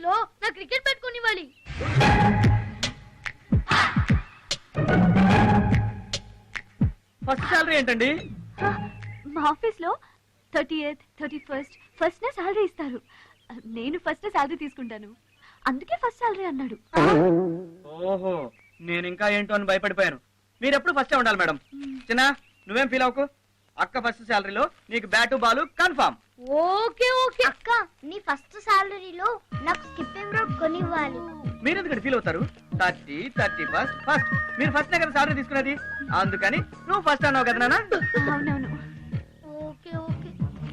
లో నా cricket పెట్టుకునివ్వాలి. First salary ఏంటండి? మా ఆఫీస్ లో 30th 31st ఫస్ట్ నే సాలరీ ఇస్తారు. నేను ఫస్ట్ సాలరీ తీసుకుంటాను, అందుకే ఫస్ట్ సాలరీ అన్నాడు. ఓహో, నేను ఇంకా ఏంటో అని భయపడిపోయాను. మీరు ఎప్పుడు ఫస్టే ఉండాలి మేడం. చిన్న నువ్వేం ఫీల్ అవ్వకు. అక్క ఫస్ట్ సాలరీలో నీకు bat Balu confirm. Okay okay అక్క, నీ ఫస్ట్ సాలరీలో నాకు స్కిప్పింగ్ రోప్ కొనివ్వాలి. మీరు ఎందుకంటే ఫీల్ అవుతారు? 30, 31st ఫస్ట్. మీరు ఫస్ట్ కదా సాలరీ తీసుకునేది, అందుకని నువ్వు ఫస్ట్ అన్నావు కదా నాన్న. అవునవును. Okay okay.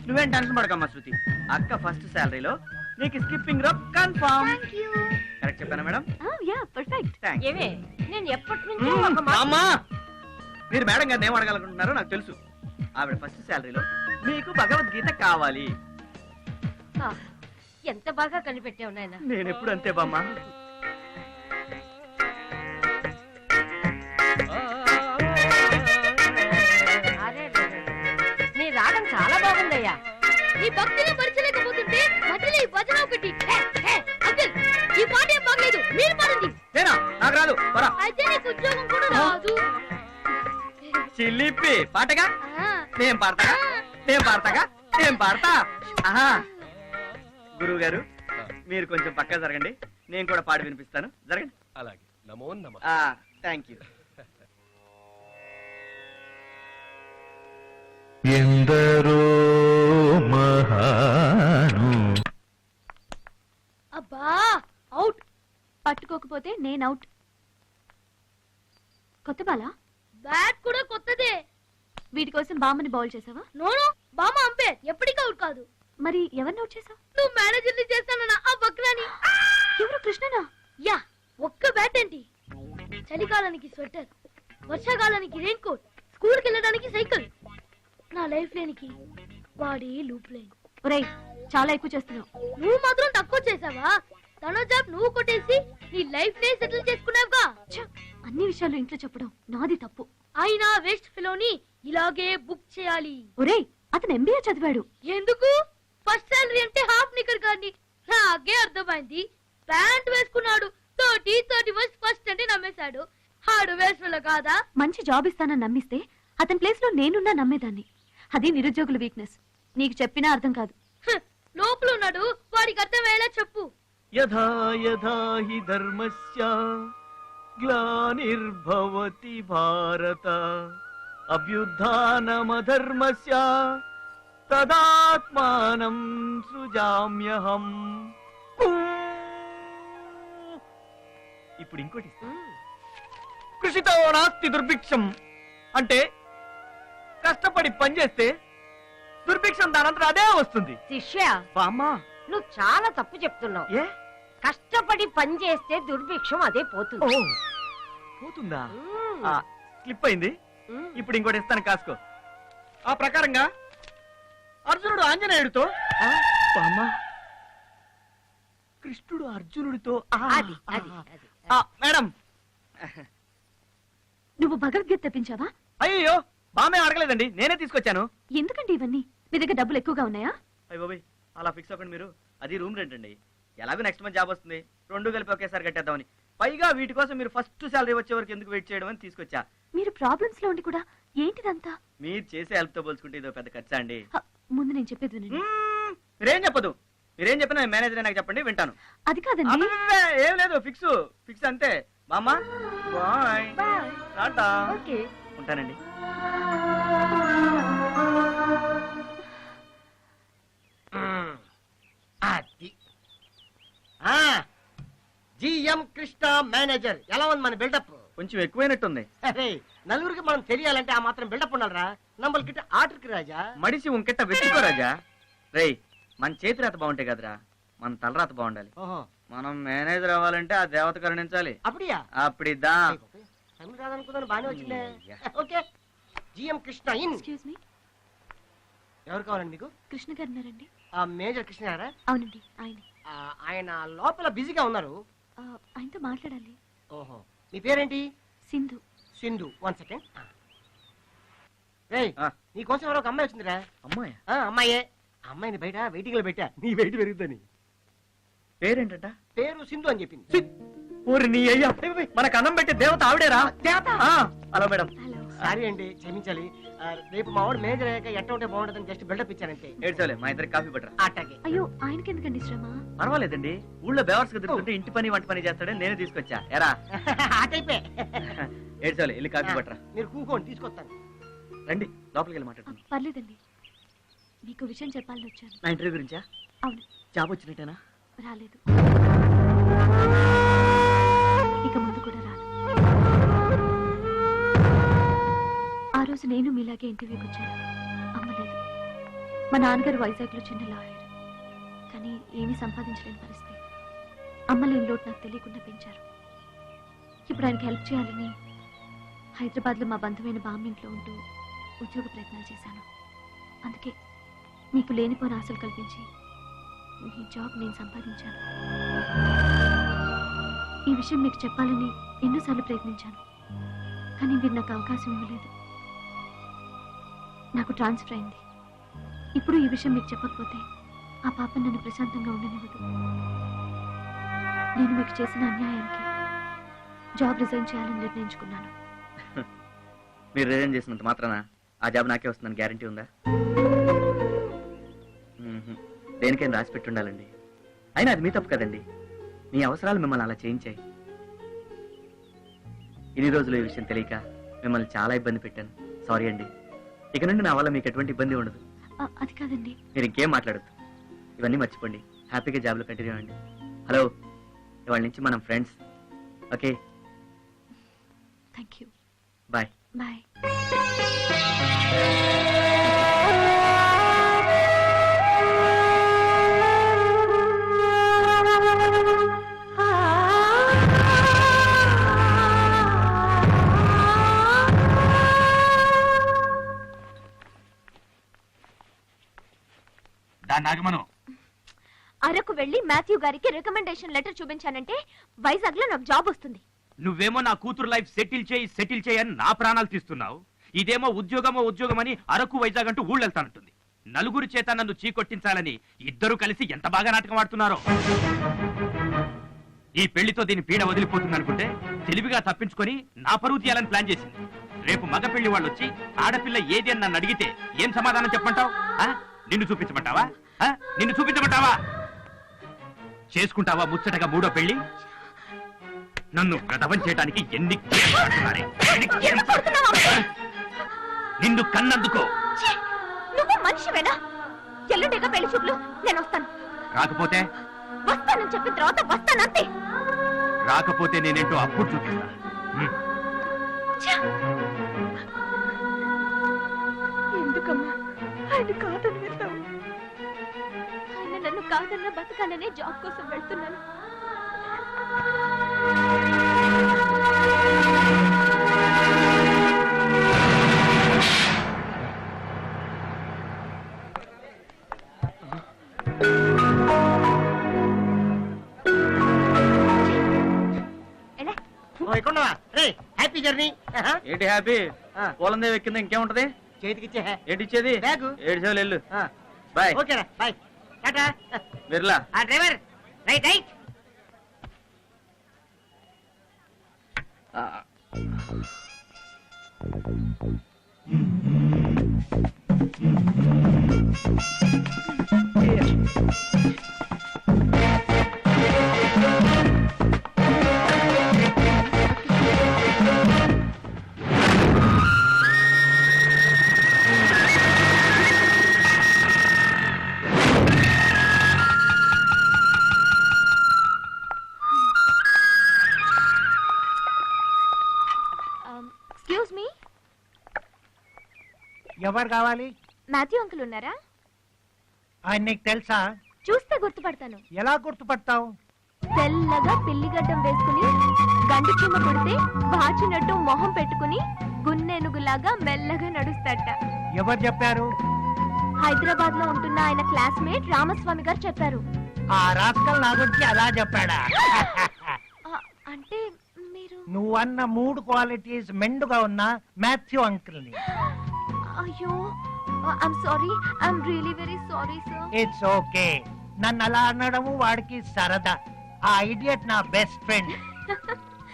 నువ్వేం టెన్షన్ పడకమ్మా శృతి. అక్క ఫస్ట్ సాలరీలో నీకు స్కిప్పింగ్ రోప్ కన్ఫర్మ్. కరెక్ట్ చెప్పానా మేడం? Yeah perfect. ఏమే నేను ఎప్పటి నుంచో అమ్మా, మీరు మేడం గారిని ఏం అడగాలనుకుంటున్నారో నాకు తెలుసు. ఆవిడ ఫస్ట్ సాలరీలో మీకు భగవద్గీత కావాలి. ఎంత బాగా కనిపెట్టావు నాయనా. నేను ఎప్పుడు అంతే బామ్మ. నీ రాగం చాలా బాగుందయ్యా. ఈ భక్తిని భరించలేకపోతుంటే మధ్యలో ఈ భజన ఒకటి. అంకుల్, ఈ పాట ఏం బాగలేదు, మీరు పాడండి. నేనా? నాకు రాదు. పరా. అయితే నీకు ఉద్యోగం కూడా రాదు. చిల్లిపి పాటగా నేను పాడతాగా, నేను పాడతాగా, నేను పాడతా. గురువు గారు, మీరు కొంచెం పక్క జరగండి, నేను కూడా పాడి వినిపిస్తాను. జరగండి. అలాగే. నమో నమః. Thank you. ఎందరో మహాను. అబ్బా, అవుట్. పట్టుకోకపోతే నేను అవుట్. కొత్త బాలా? బ్యాట్ కూడా కొత్తదే. వీటి కోసం బామ్మని బౌల్ చేసావా? నోను, బామ్మ అంపేర్, ఎప్పటికీ అవుట్ కాదు. మరి ఎవరిని అవుట్ చేసావు? నువ్వు మేనేజర్ని చేస్తానన్నా ఆ బక్రాని. ఎవరు? కృష్ణనా? యా, ఒక్క బ్యాట్ ఏంటి? చలికాలానికి స్వెటర్, వర్షాకాలానికి రెయిన్ కోట్, స్కూల్ కి వెళ్ళడానికి సైకిల్. నా లైఫ్ లేనికి వాడి లూప్ లైన్. ఒరేయ్, చాలా ఎక్కువ చేస్తున్నావు. నువ్వు మాత్రం తక్కువ చేసావా? తన జాబ్ నువ్వు కొట్టేసి నీ లైఫ్ నే సెటిల్ చేసుకున్నావుగా. అన్ని విషయాలు ఇంట్లో చెప్పడం నాది తప్పు. అయినా వేస్ట్ ఫెలోని ఇలాగే బుక్ చేయాలి. ఒరేయ్, అతను ఎంబీఏ చదివాడు. ఎందుకు? ఫస్ట్ సాలరీ అంటే హాఫ్ నికర్ కానీ. నాకే అర్థమైంది. ప్యాంట్ వేసుకున్నాడు, 31st ఫస్ట్ అంటే నమ్మేశాడు. హాడు వేస్ట్ ఫెలో కాదా? మంచి జాబ్ ఇస్తానని నమ్మిస్తే అతని ప్లేస్ లో నేనున్నా నమ్మేదాన్ని. అది నిరుద్యోగుల వీక్నెస్. నీకు చెప్పినా అర్థం కాదు. లోపల ఉన్నాడు, వాడికి అర్థమయ్యేలా చెప్పు. యథా యథా హి ధర్మస్య గ్లానిర్భవతి భారత అభ్యుత్థానమధర్మస్య తదాత్మానం సృజామ్యహం. ఇప్పుడు ఇంకోటి. కృషితో నాస్తి దుర్భిక్షం అంటే కష్టపడి పనిచేస్తే దుర్భిక్షం దానంతరం అదే వస్తుంది. శిష్య, బామ్మా, నువ్వు చాలా తప్పు చెప్తున్నావు. ఏ కష్టపడి పని చేస్తే దుర్భిక్షం అదే పోతుంది. పోతుందా? స్లిప్ అయింది. ఇప్పుడు ఇంకోటి ఇస్తాను, కాసుకో. ఆ ప్రకారంగా అర్జునుడు ఆంజనేయుడితో, బామ్మా, కృష్ణుడు అర్జునుడితో. మేడం, నువ్వు భగవద్గీత తెప్పించావా? అయ్యో, బామ్మే అడగలేదండి, నేనే తీసుకొచ్చాను. ఎందుకండి ఇవన్నీ? మీ దగ్గర డబ్బులు ఎక్కువగా ఉన్నాయా? అయ్య బాబాయ్, అలా ఫిక్స్ అవ్వకండి మీరు. అది రూమ్ రెంట్ అండి. ఎలాగో నెక్స్ట్ మంత్ జాబ్ వస్తుంది, రెండు కలిపి ఒకేసారి కట్టేద్దామని. పైగా వీటి కోసం మీరు ఫస్ట్ సాలరీ వచ్చే వరకు ఎందుకు వెయిట్ చేయడం అని తీసుకొచ్చా. మీరు ప్రాబ్లమ్స్ లో ఉండి కూడా ఏంటిదంతా? మీరు చేసే హెల్ప్ తో పోల్చుకుంటే ఇదో పెద్ద ఖర్చా అండి. ముందు నేను చెప్పేది వినండి. మీరేం చెప్పదు. మీరేం చెప్పినా మేనేజర్ నాకు చెప్పండి, వింటాను. అది కాదండి. ఏం లేదు, ఫిక్స్ ఫిక్స్ అంతే. బామ్మ, బాయ్. టాటా. ఓకే, ఉంటానండి. GM Krishna manager. ఎలా ఉంది మన బిల్డప్? కొంచెం ఎక్కువైనట్టుంది. నలుగురికి మనం తెలియాలంటే ఆ మాత్రం బిల్డప్ ఉండాలరా. నమ్మల్కిட்ட ఆర్డర్కి రాజా. మడిసి ఉంకెట్ట వెతుకో రాజా. రేయ్, మన చేతి రాత బాగుంటాయి కదరా, మన తలరాత బాగుండాలి. మనం మేనేజర్ అవ్వాలంటే ఆ దేవత కరుణించాలి. అప్పుడియా? అప్పుడిద్దా. తమిళ రాదనుకుందాను, బాగానే వచ్చిందే. Okay, GM Krishna in. Excuse me, ఎవరు కావాలండి మీకు? కృష్ణ గారు ఉన్నారండి? ఆ మేజర్ కృష్ణ గారా? అవునండి, ఆయన. ఆయన లోపల బిజీగా ఉన్నారు. ఆయనతో మాట్లాడాలి. ఓహో, మీ పేరేంటి? సింధు. సింధు, 1 సెకండ్. నీకోసం ఎవరో ఒక అమ్మాయి వచ్చిందిరా. అమ్మాయి? అమ్మాయే. అమ్మాయిని బయట వెయిటింగ్ లో పెట్టా, నీ వెయిట్ పెరుగుతుంది. పేరేంటంట? పేరు సింధు అని చెప్పింది. ఊరి నీ అయ్యా, మనకు అన్నం పెట్టే దేవత ఆవిడేరా? దేవత? ఆ, హలో మేడం. హలో. సారీ అండి, క్షమించాలి. రేపు మా వాడు మేనేజర్ అయ్యాక ఎట్ట ఉంటే బాగుంటుందని జస్ట్ బిల్డప్ ఇచ్చానంటే. ఏడ్చోలే, మా ఇద్దరికి కాఫీ పట్టరా. అట్టాగే. అయ్యో ఆయనకి ఎందుకండి శ్రమ? పర్వాలేదండి, ఊళ్ళో బేవర్స్ గా తిరుగుతుంటే ఇంటి పని వంట పని చేస్తాడని నేనే తీసుకొచ్చా. ఎరా ఆ టైపే. ఏడ్చోలే, వెళ్ళి కాఫీ పట్టరా. మీరు కూకోండి, తీసుకొస్తాను. రండి, లోపలికి వెళ్ళి మాట్లాడుతున్నాం. పర్లేదండి, మీకు విషయం చెప్పాలని వచ్చాను. నా ఇంటర్వ్యూ గురించా? అవును, జాబ్ వచ్చినట్టేనా? రాలేదు, ఇక ముందు కూడా రాదు. ఆ రోజు నేను మీలాగే ఇంటర్వ్యూకి వచ్చాను. అమ్మలేదు. మా నాన్నగారు వైజాగ్లో చిన్న లాయర్, కానీ ఏమీ సంపాదించలేని పరిస్థితి. అమ్మలేని లోటు నాకు తెలియకుండా పెంచారు. ఇప్పుడు ఆయనకి హెల్ప్ చేయాలని హైదరాబాద్లో మా బంధువైన బామ్మింట్లో ఉంటూ ఉద్యోగ ప్రయత్నాలు చేశాను. అందుకే మీకు లేనిపోని ఆశలు కల్పించి ఈ జాబ్ నేను సంపాదించాను. ఈ విషయం మీకు చెప్పాలని ఎన్నోసార్లు ప్రయత్నించాను, కానీ మీరు నాకు అవకాశం ఇవ్వలేదు. నాకు ట్రాన్స్ఫర్ అయింది. ఇప్పుడు ఈ విషయం మీకు చెప్పకపోతే ఆ పాప నన్ను ప్రశాంతంగా ఉండనివ్వదు. నేను మీకు చేసిన అన్యాయానికి జాబ్ రిజైన్ చేయాలని నిర్ణయించుకున్నాను. మీరు రిజైన్ చేసినంత మాత్రాన ఆ జాబ్ నాకే వస్తుందని గ్యారంటీ ఉందా? దేనికైనా రాసి పెట్టి ఉండాలండి. అయినా అది మీ తప్పు కదండి. మీ అవసరాలు మిమ్మల్ని అలా చేయించాయి. ఇన్ని రోజులు ఈ విషయం తెలియక మిమ్మల్ని చాలా ఇబ్బంది పెట్టాను. సారీ అండి. ఇక నుండి నా వల్ల మీకు ఎటువంటి ఇబ్బంది ఉండదు. అది కాదండి. మీరు ఇంకేం మాట్లాడద్దు. ఇవన్నీ మర్చిపోండి. హ్యాపీగా జాబ్లో కంటిన్యూ అవ్వండి. హలో, ఇవాళ నుంచి మనం friends. Okay, thank you. Bye. Bye. నాగమను, అరకు వెళ్ళి మాథ్యూ గారికి రికమెండేషన్ లెటర్ చూపించానంటే వైజాగ్ లో నాకు జాబ్ వస్తుంది. నువ్వేమో నా కూతురు లైఫ్ సెటిల్ చేయి అని నా ప్రాణాలు తీస్తున్నావు. ఇదేమో ఉద్యోగమని అరకు వైజాగ్ అంటూ ఊళ్ళెళ్తానంటుంది. నలుగురి చేత నన్ను చీకొట్టించాలని ఇద్దరు కలిసి ఎంత బాగా నాటకం ఆడుతున్నారో. ఈ పెళ్లితో దీని పీడ వదిలిపోతుందనుకుంటే తెలివిగా తప్పించుకొని నా పరువు తీయాలని ప్లాన్ చేసింది. రేపు మగ పెళ్లి వాళ్ళు వచ్చి ఆడపిల్ల ఏది అని నన్ను అడిగితే ఏం సమాధానం చెప్పమంటావు? నిన్ను చూపించమంటావా? నిన్ను చూపించమంటావా? చేసుకుంటావా ముచ్చటగా మూడో పెళ్లి? నన్ను గదవం చేయడానికి ఎన్ని నిన్ను కన్నందుకో. నువ్వు మనిషివేనా? ఎల్లుండిగా పెళ్లి చూపులు, నేను వస్తాను. రాకపోతే? వస్తానని చెప్పిన తర్వాత వస్తానంతే. రాకపోతే నేనేంటో అప్పుడు చూపిస్తా. ఎందుకమ్మా ఆయన కాదని వెళ్తావు? ఆయన నన్ను కాదన్న బతకాలనే జాబ్ కోసం వెళ్తున్నాను. Happy journey. ఏంటి హ్యాపీ? పోలందే ఎక్కింది, ఇంకేముంటది? చేతికిచ్చే ఏంటి ఇచ్చేది? బ్యాగు. 7 సేవలు వెళ్ళు. బాయ్. ఓకేనా, bye. Tata. Birla. Driver, right right. Excuse me, ఎవరు కావాలి? మాథ్యూ అంకుల్ ఉన్నారా? ఆయన నీకు తెలుసా? చూస్తే గుర్తుపడతాను. ఎలా గుర్తుపడతావు? తెల్లగా పిల్లిగడ్డం వేసుకుని గండు చీమ కొడితే వాచినట్టు మొహం పెట్టుకుని గున్నెనుగులాగా మెల్లగా నడుస్తాట. ఎవరు చెప్పారు? హైదరాబాద్ లో ఉంటున్న ఆయన క్లాస్మేట్ రామస్వామి గారు చెప్పారు. ఆ రాస్కల్ నా గురించి అలా చెప్పాడా? అంటే మీరు నువ్వన్న 3 క్వాలిటీస్ మెండుగా ఉన్న మాథ్యూ అంకుల్ ని. అయ్యో, I'm sorry, I'm really very sorry sir. It's okay. నన్ను అలా అనడము వాడికి సరదా. ఆ ఐడియట్ నా బెస్ట్ ఫ్రెండ్.